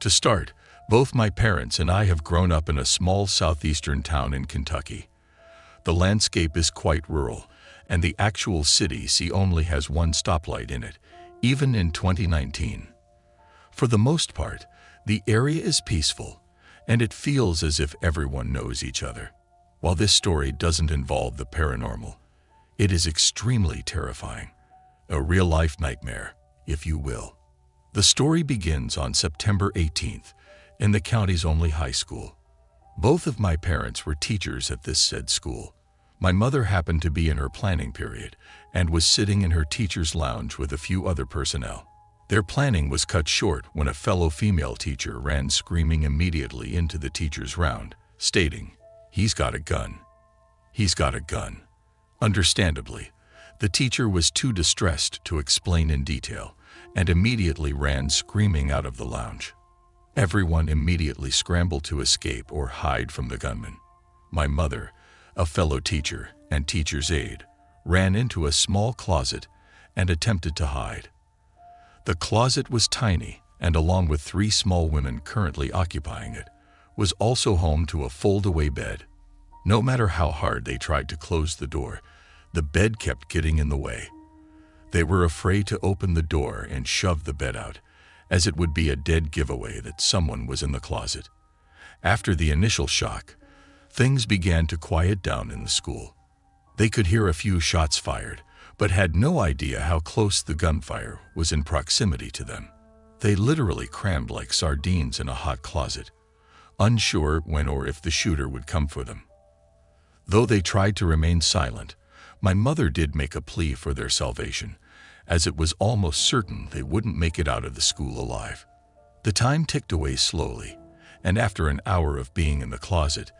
To start, both my parents and I have grown up in a small southeastern town in Kentucky. The landscape is quite rural, and the actual city only has one stoplight in it, even in 2019. For the most part, the area is peaceful, and it feels as if everyone knows each other. While this story doesn't involve the paranormal, it is extremely terrifying. A real-life nightmare, if you will. The story begins on September 18th in the county's only high school. Both of my parents were teachers at this said school. My mother happened to be in her planning period and was sitting in her teacher's lounge with a few other personnel. Their planning was cut short when a fellow female teacher ran screaming immediately into the teacher's round, stating, "He's got a gun. He's got a gun." Understandably, the teacher was too distressed to explain in detail and immediately ran screaming out of the lounge. Everyone immediately scrambled to escape or hide from the gunman. My mother, a fellow teacher and teacher's aide, ran into a small closet and attempted to hide. The closet was tiny and, along with 3 small women currently occupying it, was also home to a fold-away bed. No matter how hard they tried to close the door, the bed kept getting in the way. They were afraid to open the door and shove the bed out, as it would be a dead giveaway that someone was in the closet. After the initial shock, things began to quiet down in the school. They could hear a few shots fired, but had no idea how close the gunfire was in proximity to them. They literally crammed like sardines in a hot closet, unsure when or if the shooter would come for them. Though they tried to remain silent, my mother did make a plea for their salvation, as it was almost certain they wouldn't make it out of the school alive. The time ticked away slowly, and after an hour of being in the closet,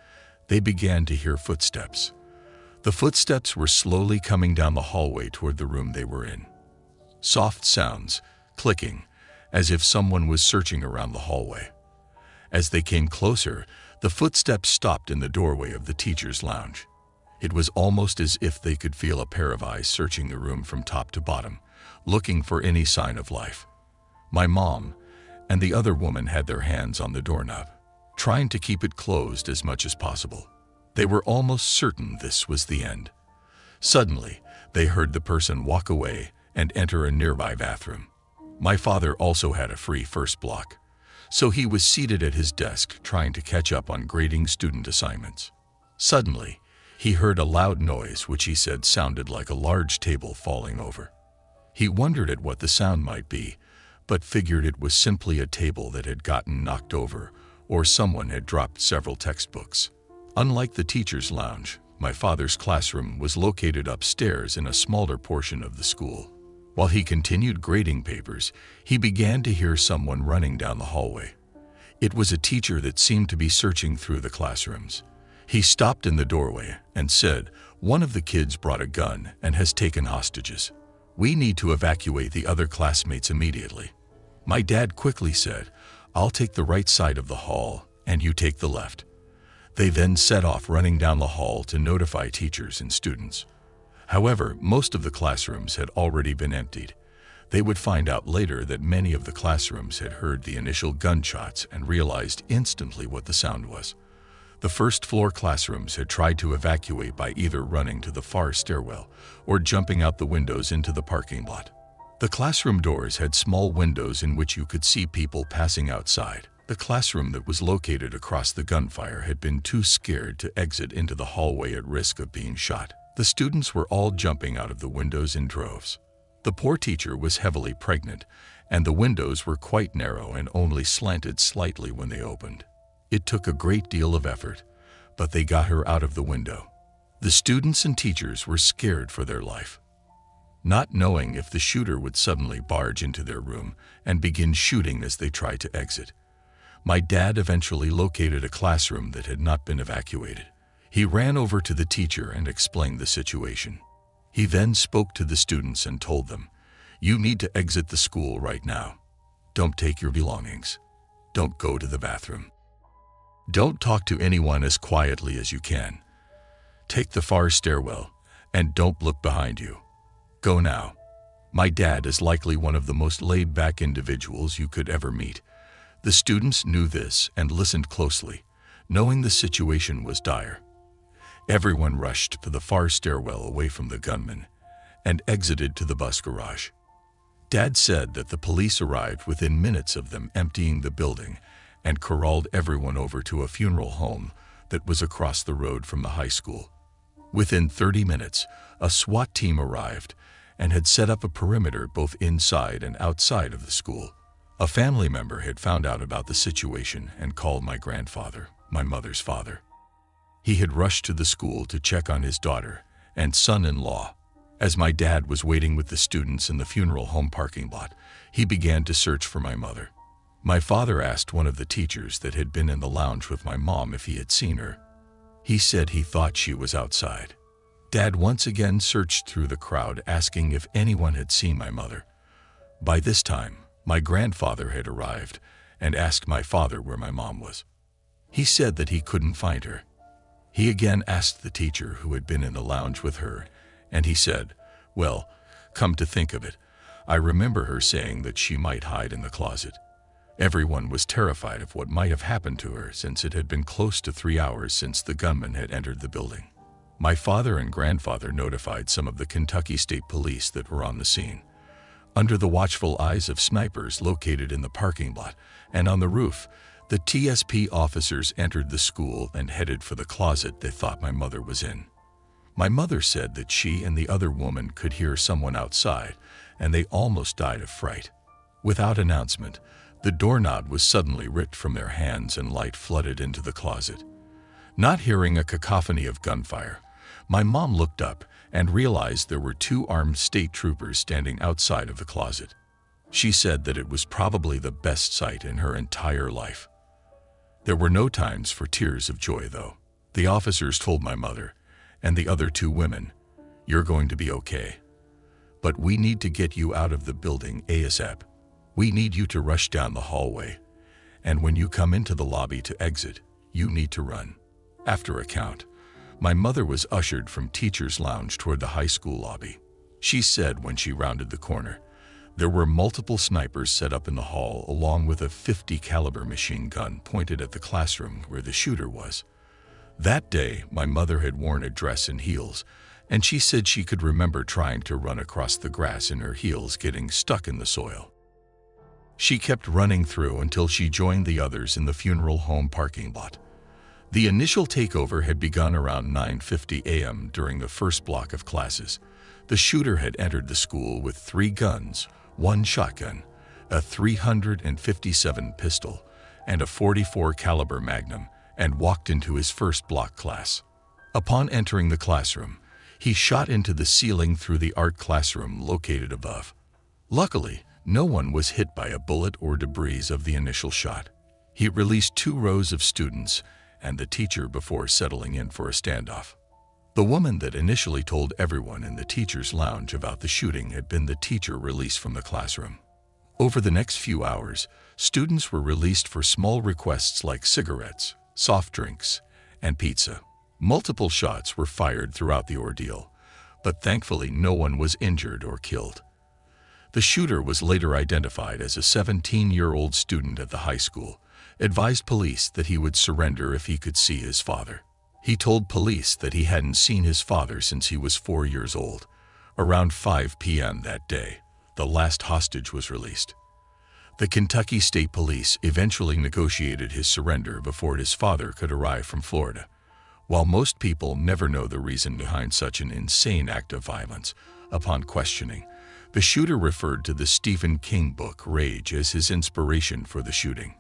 they began to hear footsteps. The footsteps were slowly coming down the hallway toward the room they were in. Soft sounds, clicking, as if someone was searching around the hallway. As they came closer, the footsteps stopped in the doorway of the teacher's lounge. It was almost as if they could feel a pair of eyes searching the room from top to bottom, looking for any sign of life. My mom and the other woman had their hands on the doorknob, trying to keep it closed as much as possible. They were almost certain this was the end. Suddenly, they heard the person walk away and enter a nearby bathroom. My father also had a free first block, so he was seated at his desk trying to catch up on grading student assignments. Suddenly, he heard a loud noise which he said sounded like a large table falling over. He wondered at what the sound might be, but figured it was simply a table that had gotten knocked over or someone had dropped several textbooks. Unlike the teacher's lounge, my father's classroom was located upstairs in a smaller portion of the school. While he continued grading papers, he began to hear someone running down the hallway. It was a teacher that seemed to be searching through the classrooms. He stopped in the doorway and said, "One of the kids brought a gun and has taken hostages. We need to evacuate the other classmates immediately." My dad quickly said, "I'll take the right side of the hall and you take the left." They then set off running down the hall to notify teachers and students. However, most of the classrooms had already been emptied. They would find out later that many of the classrooms had heard the initial gunshots and realized instantly what the sound was. The first-floor classrooms had tried to evacuate by either running to the far stairwell or jumping out the windows into the parking lot. The classroom doors had small windows in which you could see people passing outside. The classroom that was located across the gunfire had been too scared to exit into the hallway at risk of being shot. The students were all jumping out of the windows in droves. The poor teacher was heavily pregnant, and the windows were quite narrow and only slanted slightly when they opened. It took a great deal of effort, but they got her out of the window. The students and teachers were scared for their life, not knowing if the shooter would suddenly barge into their room and begin shooting as they tried to exit. My dad eventually located a classroom that had not been evacuated. He ran over to the teacher and explained the situation. He then spoke to the students and told them, "You need to exit the school right now. Don't take your belongings. Don't go to the bathroom. Don't talk to anyone as quietly as you can. Take the far stairwell and don't look behind you. Go now." My dad is likely one of the most laid-back individuals you could ever meet. The students knew this and listened closely, knowing the situation was dire. Everyone rushed to the far stairwell away from the gunman and exited to the bus garage. Dad said that the police arrived within minutes of them emptying the building and corralled everyone over to a funeral home that was across the road from the high school. Within 30 minutes, a SWAT team arrived and had set up a perimeter both inside and outside of the school. A family member had found out about the situation and called my grandfather, my mother's father. He had rushed to the school to check on his daughter and son-in-law. As my dad was waiting with the students in the funeral home parking lot, he began to search for my mother. My father asked one of the teachers that had been in the lounge with my mom if he had seen her. He said he thought she was outside. Dad once again searched through the crowd asking if anyone had seen my mother. By this time, my grandfather had arrived and asked my father where my mom was. He said that he couldn't find her. He again asked the teacher who had been in the lounge with her, and he said, "Well, come to think of it, I remember her saying that she might hide in the closet." Everyone was terrified of what might have happened to her since it had been close to 3 hours since the gunman had entered the building. My father and grandfather notified some of the Kentucky State Police that were on the scene. Under the watchful eyes of snipers located in the parking lot and on the roof, the TSP officers entered the school and headed for the closet they thought my mother was in. My mother said that she and the other woman could hear someone outside, and they almost died of fright. Without announcement, the doorknob was suddenly ripped from their hands and light flooded into the closet. Not hearing a cacophony of gunfire, my mom looked up and realized there were 2 armed state troopers standing outside of the closet. She said that it was probably the best sight in her entire life. There were no times for tears of joy, though. The officers told my mother and the other 2 women, "You're going to be okay. But we need to get you out of the building ASAP. We need you to rush down the hallway, and when you come into the lobby to exit, you need to run." After a count, my mother was ushered from teacher's lounge toward the high school lobby. She said when she rounded the corner, there were multiple snipers set up in the hall along with a .50 caliber machine gun pointed at the classroom where the shooter was. That day, my mother had worn a dress and heels, and she said she could remember trying to run across the grass in her heels getting stuck in the soil. She kept running through until she joined the others in the funeral home parking lot. The initial takeover had begun around 9:50 a.m. during the first block of classes. The shooter had entered the school with 3 guns, 1 shotgun, a .357 pistol, and a .44 caliber Magnum, and walked into his first block class. Upon entering the classroom, he shot into the ceiling through the art classroom located above. Luckily, no one was hit by a bullet or debris of the initial shot. He released 2 rows of students and the teacher before settling in for a standoff. The woman that initially told everyone in the teacher's lounge about the shooting had been the teacher released from the classroom. Over the next few hours, students were released for small requests like cigarettes, soft drinks, and pizza. Multiple shots were fired throughout the ordeal, but thankfully no one was injured or killed. The shooter was later identified as a 17-year-old student at the high school, advised police that he would surrender if he could see his father. He told police that he hadn't seen his father since he was 4 years old. Around 5 p.m. that day, the last hostage was released. The Kentucky State Police eventually negotiated his surrender before his father could arrive from Florida. While most people never know the reason behind such an insane act of violence, upon questioning, the shooter referred to the Stephen King book Rage as his inspiration for the shooting.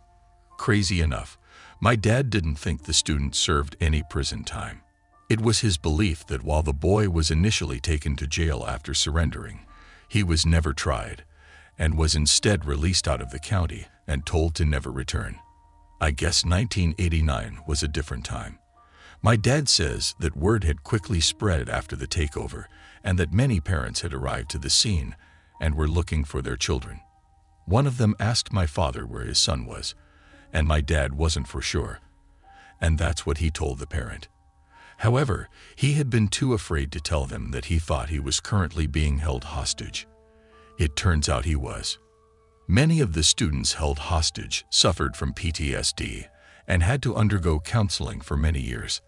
Crazy enough, my dad didn't think the student served any prison time. It was his belief that while the boy was initially taken to jail after surrendering, he was never tried and was instead released out of the county and told to never return. I guess 1989 was a different time. My dad says that word had quickly spread after the takeover and that many parents had arrived to the scene and were looking for their children. One of them asked my father where his son was, and my dad wasn't for sure, and that's what he told the parent. However, he had been too afraid to tell them that he thought he was currently being held hostage. It turns out he was. Many of the students held hostage suffered from PTSD and had to undergo counseling for many years.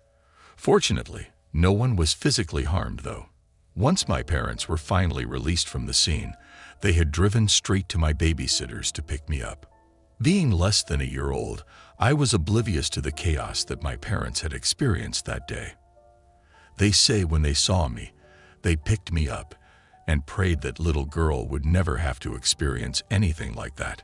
Fortunately, no one was physically harmed, though. Once my parents were finally released from the scene, they had driven straight to my babysitter's to pick me up. Being less than a year old, I was oblivious to the chaos that my parents had experienced that day. They say when they saw me, they picked me up and prayed that little girl would never have to experience anything like that.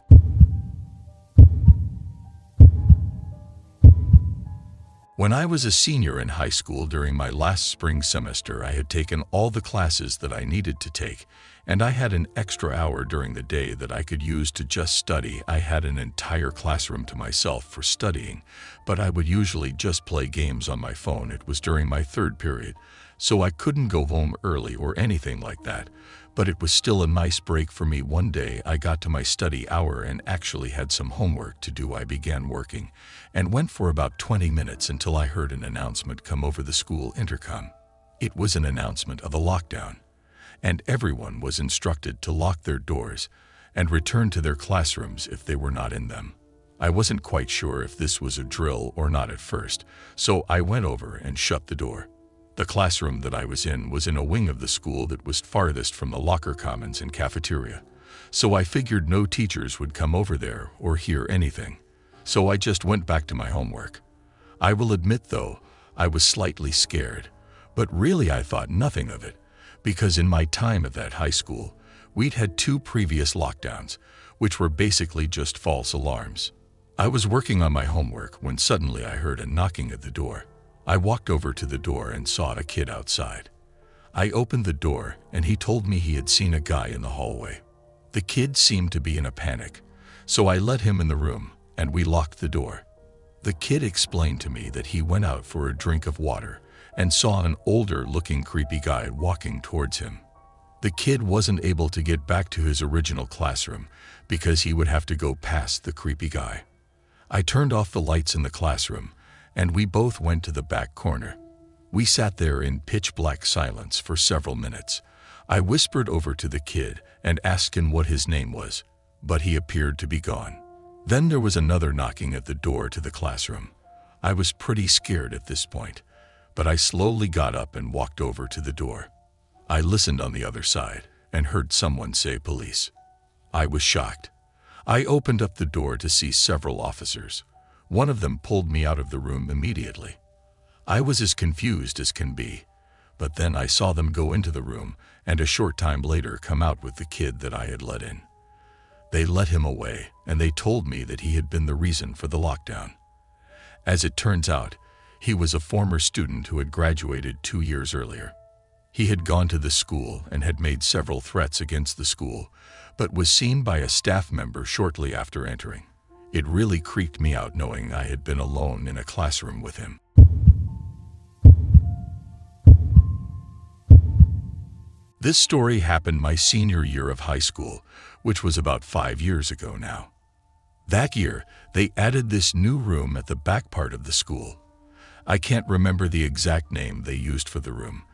When I was a senior in high school during my last spring semester, I had taken all the classes that I needed to take, and I had an extra hour during the day that I could use to just study. I had an entire classroom to myself for studying, but I would usually just play games on my phone. It was during my third period, so I couldn't go home early or anything like that, but it was still a nice break for me. One day I got to my study hour and actually had some homework to do. I began working and went for about 20 minutes until I heard an announcement come over the school intercom. It was an announcement of a lockdown, and everyone was instructed to lock their doors and return to their classrooms if they were not in them. I wasn't quite sure if this was a drill or not at first, so I went over and shut the door. The classroom that I was in a wing of the school that was farthest from the locker commons and cafeteria, so I figured no teachers would come over there or hear anything. So I just went back to my homework. I will admit, though, I was slightly scared, but really I thought nothing of it, because in my time at that high school, we'd had 2 previous lockdowns, which were basically just false alarms. I was working on my homework when suddenly I heard a knocking at the door. I walked over to the door and saw a kid outside. I opened the door and he told me he had seen a guy in the hallway. The kid seemed to be in a panic, so I let him in the room and we locked the door. The kid explained to me that he went out for a drink of water and saw an older-looking creepy guy walking towards him. The kid wasn't able to get back to his original classroom because he would have to go past the creepy guy. I turned off the lights in the classroom and we both went to the back corner. We sat there in pitch-black silence for several minutes. I whispered over to the kid and asked him what his name was, but he appeared to be gone. Then there was another knocking at the door to the classroom. I was pretty scared at this point, but I slowly got up and walked over to the door. I listened on the other side and heard someone say police. I was shocked. I opened up the door to see several officers. One of them pulled me out of the room immediately. I was as confused as can be, but then I saw them go into the room and a short time later come out with the kid that I had let in. They let him away and they told me that he had been the reason for the lockdown. As it turns out, he was a former student who had graduated 2 years earlier. He had gone to the school and had made several threats against the school, but was seen by a staff member shortly after entering. It really creeped me out knowing I had been alone in a classroom with him. This story happened my senior year of high school, which was about 5 years ago now. That year, they added this new room at the back part of the school. I can't remember the exact name they used for the room,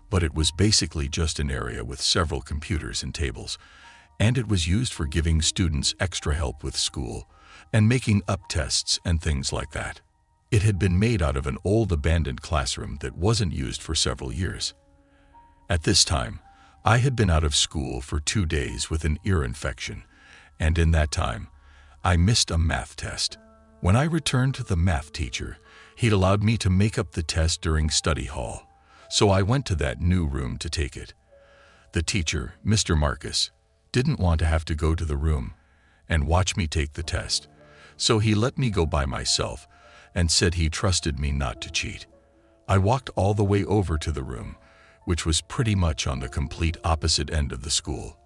but it was basically just an area with several computers and tables, and it was used for giving students extra help with school and making up tests and things like that. It had been made out of an old abandoned classroom that wasn't used for several years. At this time, I had been out of school for 2 days with an ear infection, and in that time, I missed a math test. When I returned to the math teacher, he'd allowed me to make up the test during study hall, so I went to that new room to take it. The teacher, Mr. Marcus, didn't want to have to go to the room and watch me take the test, so he let me go by myself and said he trusted me not to cheat. I walked all the way over to the room, which was pretty much on the complete opposite end of the school.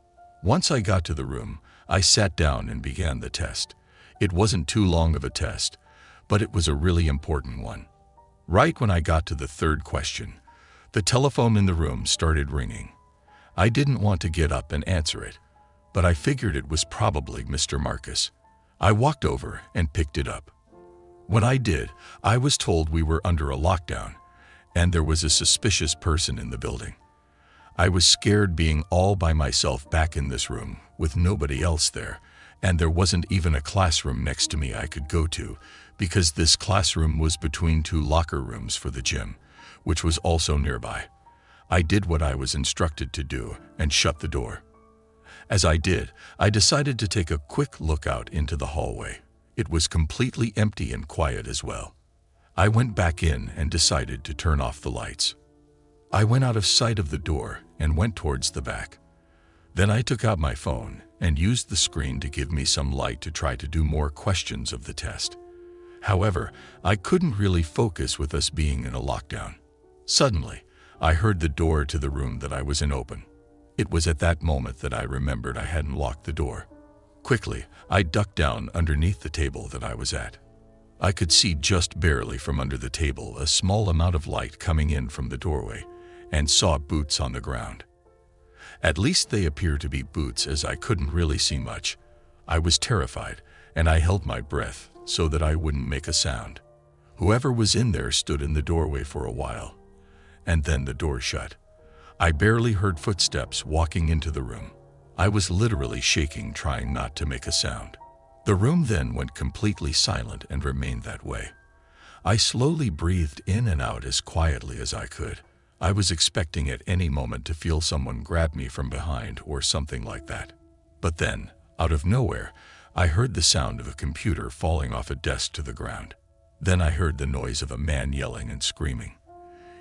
Once I got to the room, I sat down and began the test. It wasn't too long of a test, but it was a really important one. Right when I got to the third question, the telephone in the room started ringing. I didn't want to get up and answer it, but I figured it was probably Mr. Marcus. I walked over and picked it up. When I did, I was told we were under a lockdown, and there was a suspicious person in the building. I was scared being all by myself back in this room with nobody else there, And there wasn't even a classroom next to me I could go to, because this classroom was between two locker rooms for the gym, which was also nearby. I did what I was instructed to do and shut the door. As I did, I decided to take a quick look out into the hallway. It was completely empty and quiet as well. I went back in and decided to turn off the lights. I went out of sight of the door and went towards the back. Then I took out my phone and used the screen to give me some light to try to do more questions of the test. However, I couldn't really focus with us being in a lockdown. Suddenly, I heard the door to the room that I was in open. It was at that moment that I remembered I hadn't locked the door. Quickly, I ducked down underneath the table that I was at. I could see just barely from under the table a small amount of light coming in from the doorway and saw boots on the ground. At least they appeared to be boots, as I couldn't really see much. I was terrified, and I held my breath so that I wouldn't make a sound. Whoever was in there stood in the doorway for a while, and then the door shut. I barely heard footsteps walking into the room. I was literally shaking, trying not to make a sound. The room then went completely silent and remained that way. I slowly breathed in and out as quietly as I could. I was expecting at any moment to feel someone grab me from behind or something like that. But then, out of nowhere, I heard the sound of a computer falling off a desk to the ground. Then I heard the noise of a man yelling and screaming.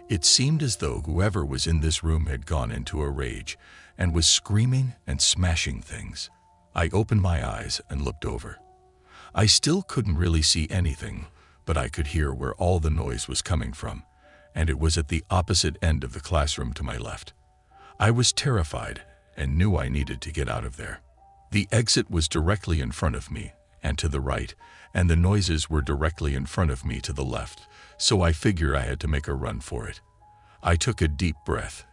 It seemed as though whoever was in this room had gone into a rage and was screaming and smashing things. I opened my eyes and looked over. I still couldn't really see anything, but I could hear where all the noise was coming from, and it was at the opposite end of the classroom to my left. I was terrified and knew I needed to get out of there. The exit was directly in front of me and to the right, and the noises were directly in front of me to the left, so I figured I had to make a run for it. I took a deep breath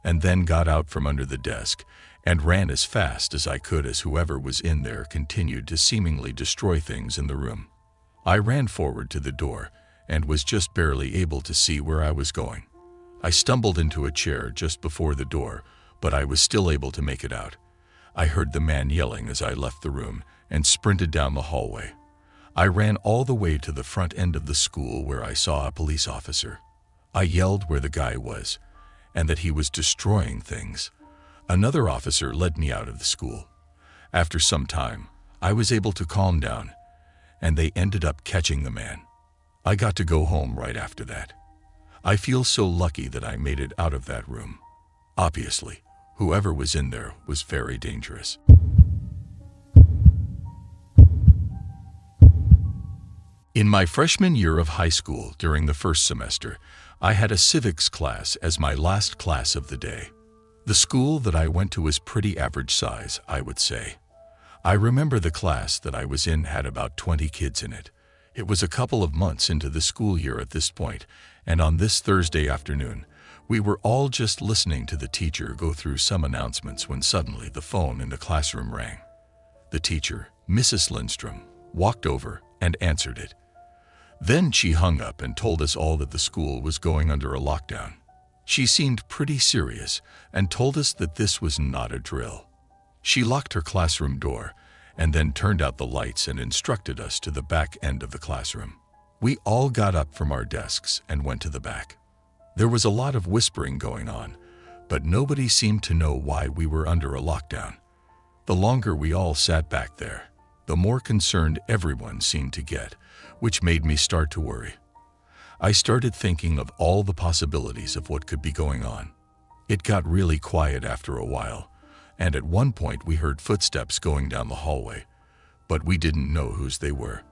and then got out from under the desk and ran as fast as I could as whoever was in there continued to seemingly destroy things in the room. I ran forward to the door and was just barely able to see where I was going. I stumbled into a chair just before the door, but I was still able to make it out. I heard the man yelling as I left the room and sprinted down the hallway. I ran all the way to the front end of the school where I saw a police officer. I yelled where the guy was and that he was destroying things. Another officer led me out of the school. After some time, I was able to calm down, and they ended up catching the man. I got to go home right after that. I feel so lucky that I made it out of that room. Obviously, whoever was in there was very dangerous. In my freshman year of high school, during the first semester, I had a civics class as my last class of the day. The school that I went to was pretty average size, I would say. I remember the class that I was in had about 20 kids in it. It was a couple of months into the school year at this point, and on this Thursday afternoon, we were all just listening to the teacher go through some announcements when suddenly the phone in the classroom rang. The teacher, Mrs. Lindstrom, walked over and answered it. Then she hung up and told us all that the school was going under a lockdown. She seemed pretty serious and told us that this was not a drill. She locked her classroom door and then turned out the lights and instructed us to the back end of the classroom. We all got up from our desks and went to the back. There was a lot of whispering going on, but nobody seemed to know why we were under a lockdown. The longer we all sat back there, the more concerned everyone seemed to get, which made me start to worry. I started thinking of all the possibilities of what could be going on. It got really quiet after a while, and at one point we heard footsteps going down the hallway, but we didn't know whose they were.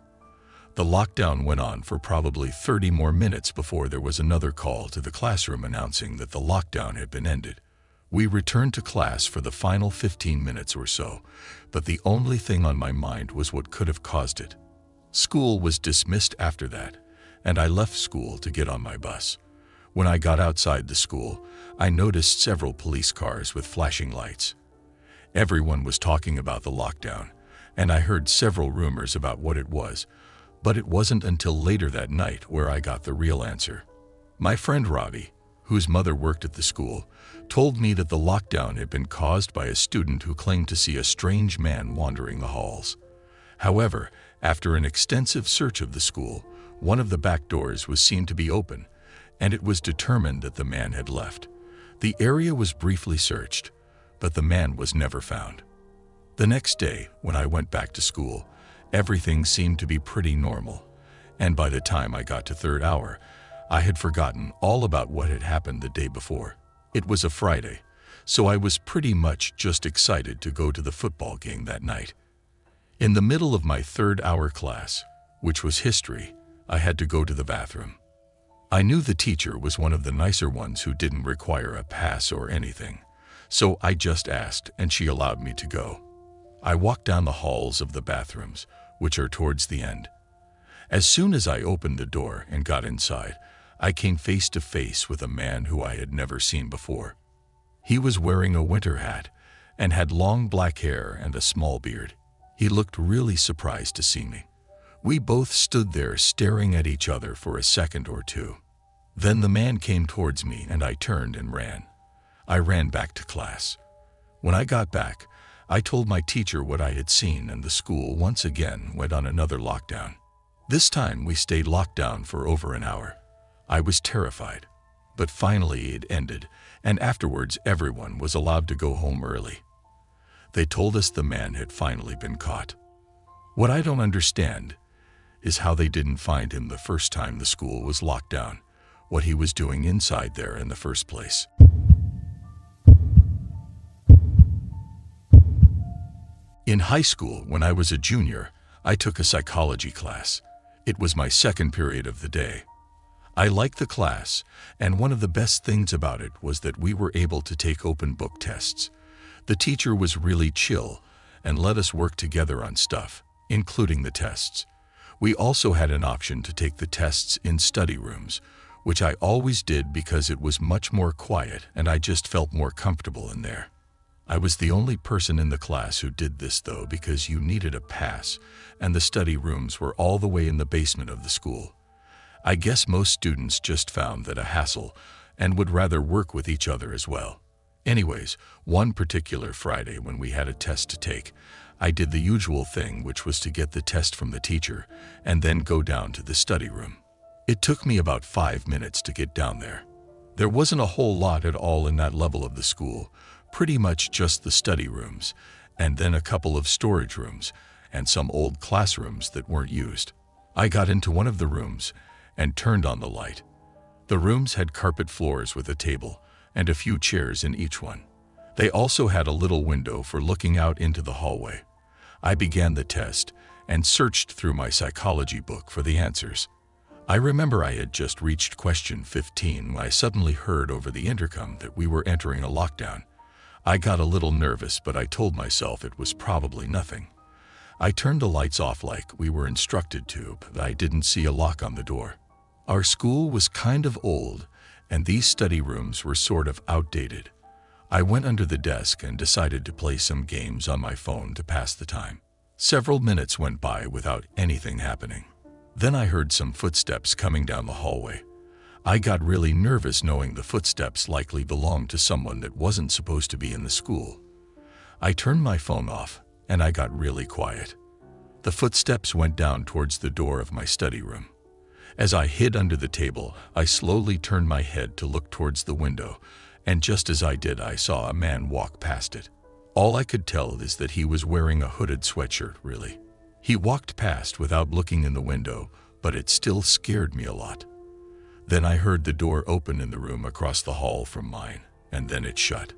The lockdown went on for probably 30 more minutes before there was another call to the classroom announcing that the lockdown had been ended. We returned to class for the final 15 minutes or so, but the only thing on my mind was what could have caused it. School was dismissed after that, and I left school to get on my bus. When I got outside the school, I noticed several police cars with flashing lights. Everyone was talking about the lockdown, and I heard several rumors about what it was, but it wasn't until later that night where I got the real answer. My friend Robbie, whose mother worked at the school, told me that the lockdown had been caused by a student who claimed to see a strange man wandering the halls. However, after an extensive search of the school, one of the back doors was seen to be open, and it was determined that the man had left. The area was briefly searched, but the man was never found. The next day, when I went back to school, everything seemed to be pretty normal, and by the time I got to third hour, I had forgotten all about what had happened the day before. It was a Friday, so I was pretty much just excited to go to the football game that night. In the middle of my third hour class, which was history, I had to go to the bathroom. I knew the teacher was one of the nicer ones who didn't require a pass or anything, so I just asked and she allowed me to go. I walked down the halls of the bathrooms, which are towards the end. As soon as I opened the door and got inside, I came face to face with a man who I had never seen before. He was wearing a winter hat and had long black hair and a small beard. He looked really surprised to see me. We both stood there staring at each other for a second or two. Then the man came towards me and I turned and ran. I ran back to class. When I got back, I told my teacher what I had seen, and the school once again went on another lockdown. This time we stayed locked down for over an hour. I was terrified, but finally it ended, and afterwards everyone was allowed to go home early. They told us the man had finally been caught. What I don't understand is how they didn't find him the first time the school was locked down, what he was doing inside there in the first place. In high school, when I was a junior, I took a psychology class. It was my second period of the day. I liked the class, and one of the best things about it was that we were able to take open book tests. The teacher was really chill and let us work together on stuff, including the tests. We also had an option to take the tests in study rooms, which I always did because it was much more quiet and I just felt more comfortable in there. I was the only person in the class who did this though, because you needed a pass and the study rooms were all the way in the basement of the school. I guess most students just found that a hassle and would rather work with each other as well. Anyways, one particular Friday when we had a test to take, I did the usual thing, which was to get the test from the teacher and then go down to the study room. It took me about 5 minutes to get down there. There wasn't a whole lot at all in that level of the school, pretty much just the study rooms, and then a couple of storage rooms and some old classrooms that weren't used. I got into one of the rooms and turned on the light. The rooms had carpet floors with a table and a few chairs in each one. They also had a little window for looking out into the hallway. I began the test and searched through my psychology book for the answers. I remember I had just reached question 15 when I suddenly heard over the intercom that we were entering a lockdown. I got a little nervous, but I told myself it was probably nothing. I turned the lights off like we were instructed to, but I didn't see a lock on the door. Our school was kind of old, and these study rooms were sort of outdated. I went under the desk and decided to play some games on my phone to pass the time. Several minutes went by without anything happening. Then I heard some footsteps coming down the hallway. I got really nervous knowing the footsteps likely belonged to someone that wasn't supposed to be in the school. I turned my phone off and I got really quiet. The footsteps went down towards the door of my study room. As I hid under the table, I slowly turned my head to look towards the window, and just as I did, I saw a man walk past it. All I could tell is that he was wearing a hooded sweatshirt, really. He walked past without looking in the window, but it still scared me a lot. Then I heard the door open in the room across the hall from mine, and then it shut.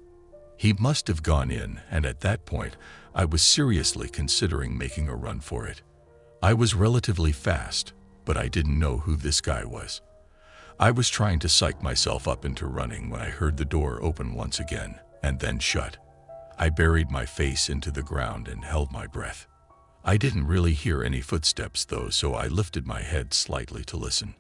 He must have gone in, and at that point, I was seriously considering making a run for it. I was relatively fast, but I didn't know who this guy was. I was trying to psych myself up into running when I heard the door open once again, and then shut. I buried my face into the ground and held my breath. I didn't really hear any footsteps though, so I lifted my head slightly to listen.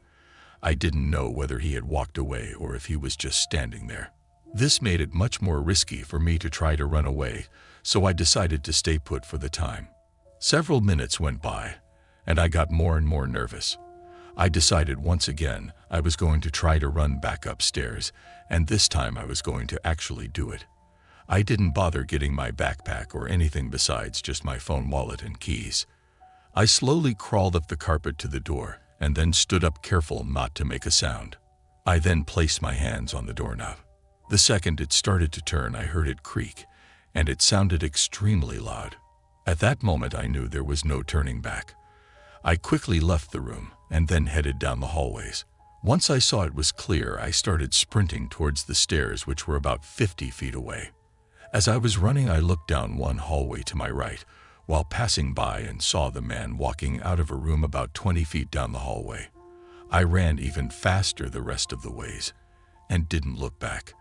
I didn't know whether he had walked away or if he was just standing there. This made it much more risky for me to try to run away, so I decided to stay put for the time. Several minutes went by, and I got more and more nervous. I decided once again I was going to try to run back upstairs, and this time I was going to actually do it. I didn't bother getting my backpack or anything besides just my phone, wallet, and keys. I slowly crawled up the carpet to the door and then stood up, careful not to make a sound. I then placed my hands on the doorknob. The second it started to turn, I heard it creak, and it sounded extremely loud. At that moment, I knew there was no turning back. I quickly left the room and then headed down the hallways. Once I saw it was clear, I started sprinting towards the stairs, which were about 50 feet away. As I was running, I looked down one hallway to my right while passing by and saw the man walking out of a room about 20 feet down the hallway. I ran even faster the rest of the ways and didn't look back.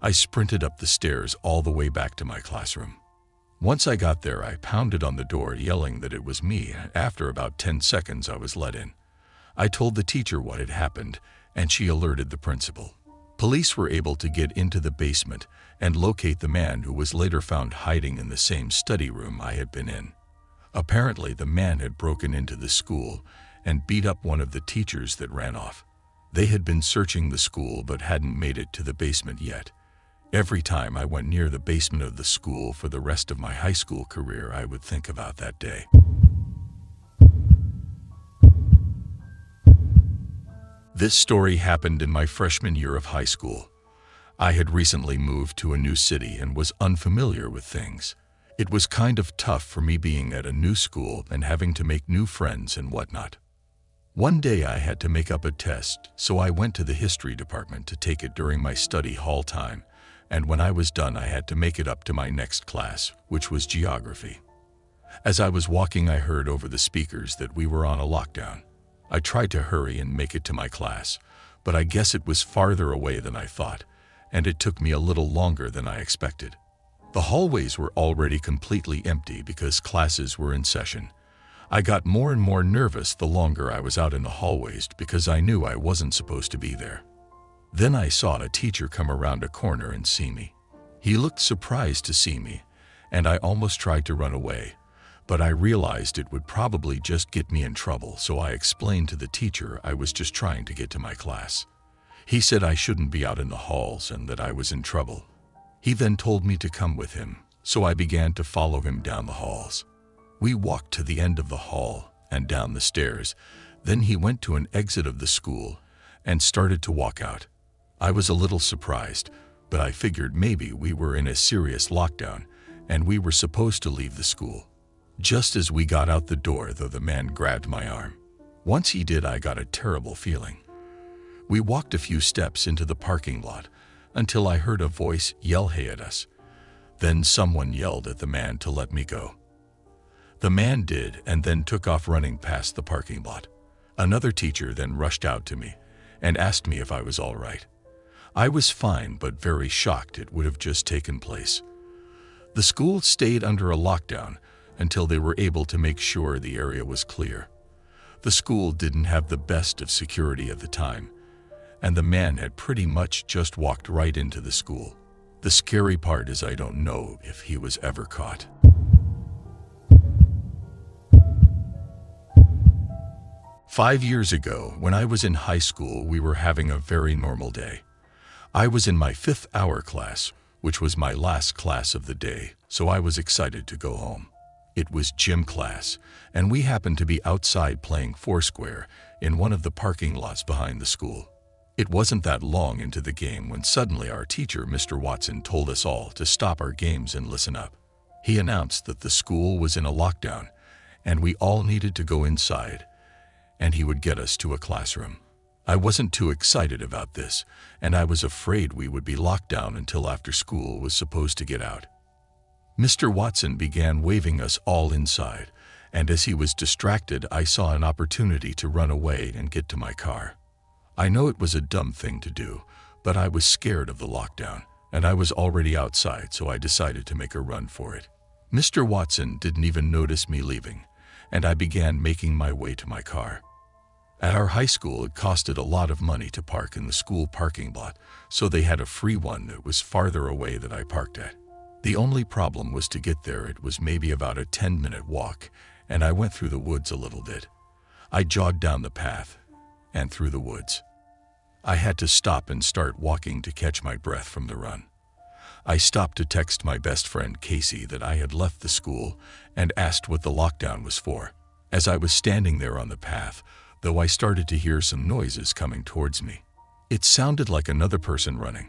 I sprinted up the stairs all the way back to my classroom. Once I got there, I pounded on the door, yelling that it was me. After about 10 seconds, I was let in. I told the teacher what had happened, and she alerted the principal. Police were able to get into the basement and locate the man, who was later found hiding in the same study room I had been in. Apparently, the man had broken into the school and beat up one of the teachers that ran off. They had been searching the school but hadn't made it to the basement yet. Every time I went near the basement of the school for the rest of my high school career, I would think about that day. This story happened in my freshman year of high school. I had recently moved to a new city and was unfamiliar with things. It was kind of tough for me being at a new school and having to make new friends and whatnot. One day I had to make up a test, so I went to the history department to take it during my study hall time, and when I was done, I had to make it up to my next class, which was geography. As I was walking, I heard over the speakers that we were on a lockdown. I tried to hurry and make it to my class, but I guess it was farther away than I thought, and it took me a little longer than I expected. The hallways were already completely empty because classes were in session. I got more and more nervous the longer I was out in the hallways because I knew I wasn't supposed to be there. Then I saw a teacher come around a corner and see me. He looked surprised to see me, and I almost tried to run away, but I realized it would probably just get me in trouble, so I explained to the teacher I was just trying to get to my class. He said I shouldn't be out in the halls and that I was in trouble. He then told me to come with him, so I began to follow him down the halls. We walked to the end of the hall and down the stairs. Then he went to an exit of the school and started to walk out. I was a little surprised, but I figured maybe we were in a serious lockdown and we were supposed to leave the school. Just as we got out the door, though, the man grabbed my arm. Once he did, I got a terrible feeling. We walked a few steps into the parking lot until I heard a voice yell, "Hey," at us. Then someone yelled at the man to let me go. The man did, and then took off running past the parking lot. Another teacher then rushed out to me and asked me if I was all right. I was fine, but very shocked it would have just taken place. The school stayed under a lockdown until they were able to make sure the area was clear. The school didn't have the best of security at the time, and the man had pretty much just walked right into the school. The scary part is I don't know if he was ever caught. Five years ago, when I was in high school, we were having a very normal day. I was in my 5th hour class, which was my last class of the day, so I was excited to go home. It was gym class, and we happened to be outside playing Foursquare in one of the parking lots behind the school. It wasn't that long into the game when suddenly our teacher, Mr. Watson, told us all to stop our games and listen up. He announced that the school was in a lockdown, and we all needed to go inside, and he would get us to a classroom. I wasn't too excited about this, and I was afraid we would be locked down until after school was supposed to get out. Mr. Watson began waving us all inside, and as he was distracted, I saw an opportunity to run away and get to my car. I know it was a dumb thing to do, but I was scared of the lockdown, and I was already outside, so I decided to make a run for it. Mr. Watson didn't even notice me leaving, and I began making my way to my car. At our high school, it costed a lot of money to park in the school parking lot, so they had a free one that was farther away that I parked at. The only problem was to get there. It was maybe about a 10-minute walk, and I went through the woods a little bit. I jogged down the path, and through the woods. I had to stop and start walking to catch my breath from the run. I stopped to text my best friend Casey that I had left the school and asked what the lockdown was for. As I was standing there on the path, though, I started to hear some noises coming towards me. It sounded like another person running.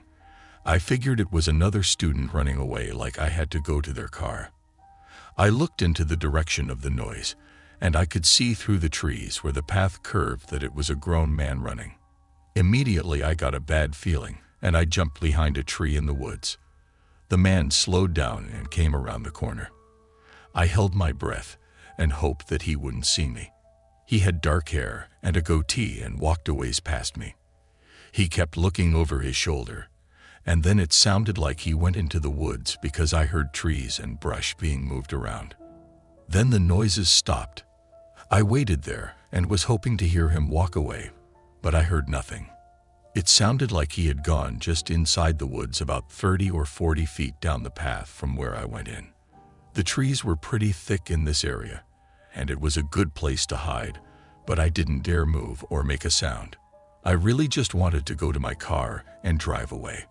I figured it was another student running away, like I had to go to their car. I looked into the direction of the noise, and I could see through the trees where the path curved that it was a grown man running. Immediately I got a bad feeling, and I jumped behind a tree in the woods. The man slowed down and came around the corner. I held my breath and hoped that he wouldn't see me. He had dark hair and a goatee and walked a ways past me. He kept looking over his shoulder, and then it sounded like he went into the woods because I heard trees and brush being moved around. Then the noises stopped. I waited there and was hoping to hear him walk away, but I heard nothing. It sounded like he had gone just inside the woods, about 30 or 40 feet down the path from where I went in. The trees were pretty thick in this area, and it was a good place to hide, but I didn't dare move or make a sound. I really just wanted to go to my car and drive away.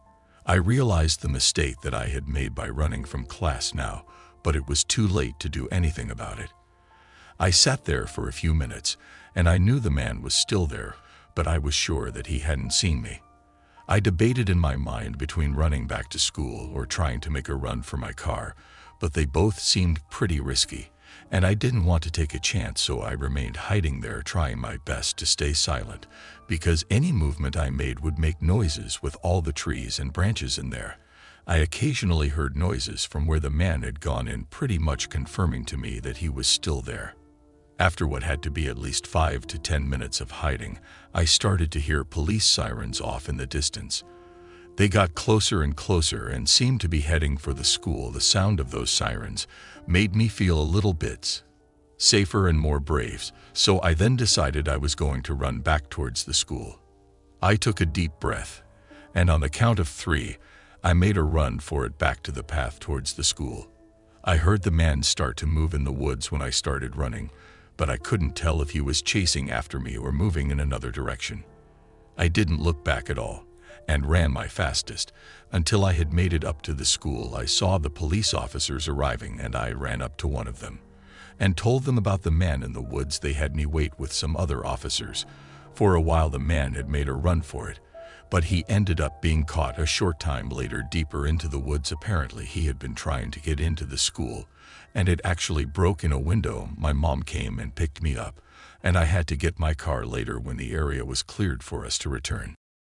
I realized the mistake that I had made by running from class now, but it was too late to do anything about it. I sat there for a few minutes, and I knew the man was still there, but I was sure that he hadn't seen me. I debated in my mind between running back to school or trying to make a run for my car, but they both seemed pretty risky, and I didn't want to take a chance, so I remained hiding there, trying my best to stay silent, because any movement I made would make noises with all the trees and branches in there. I occasionally heard noises from where the man had gone in, pretty much confirming to me that he was still there. After what had to be at least 5 to 10 minutes of hiding, I started to hear police sirens off in the distance. They got closer and closer and seemed to be heading for the school. The sound of those sirens made me feel a little bit safer and more brave, so I then decided I was going to run back towards the school. I took a deep breath, and on the count of 3, I made a run for it back to the path towards the school. I heard the man start to move in the woods when I started running, but I couldn't tell if he was chasing after me or moving in another direction. I didn't look back at all and ran my fastest until I had made it up to the school. I saw the police officers arriving, and I ran up to one of them and told them about the man in the woods. They had me wait with some other officers. For a while the man had made a run for it, but he ended up being caught a short time later deeper into the woods. Apparently he had been trying to get into the school and it actually broke in a window. My mom came and picked me up, and I had to get my car later when the area was cleared for us to return.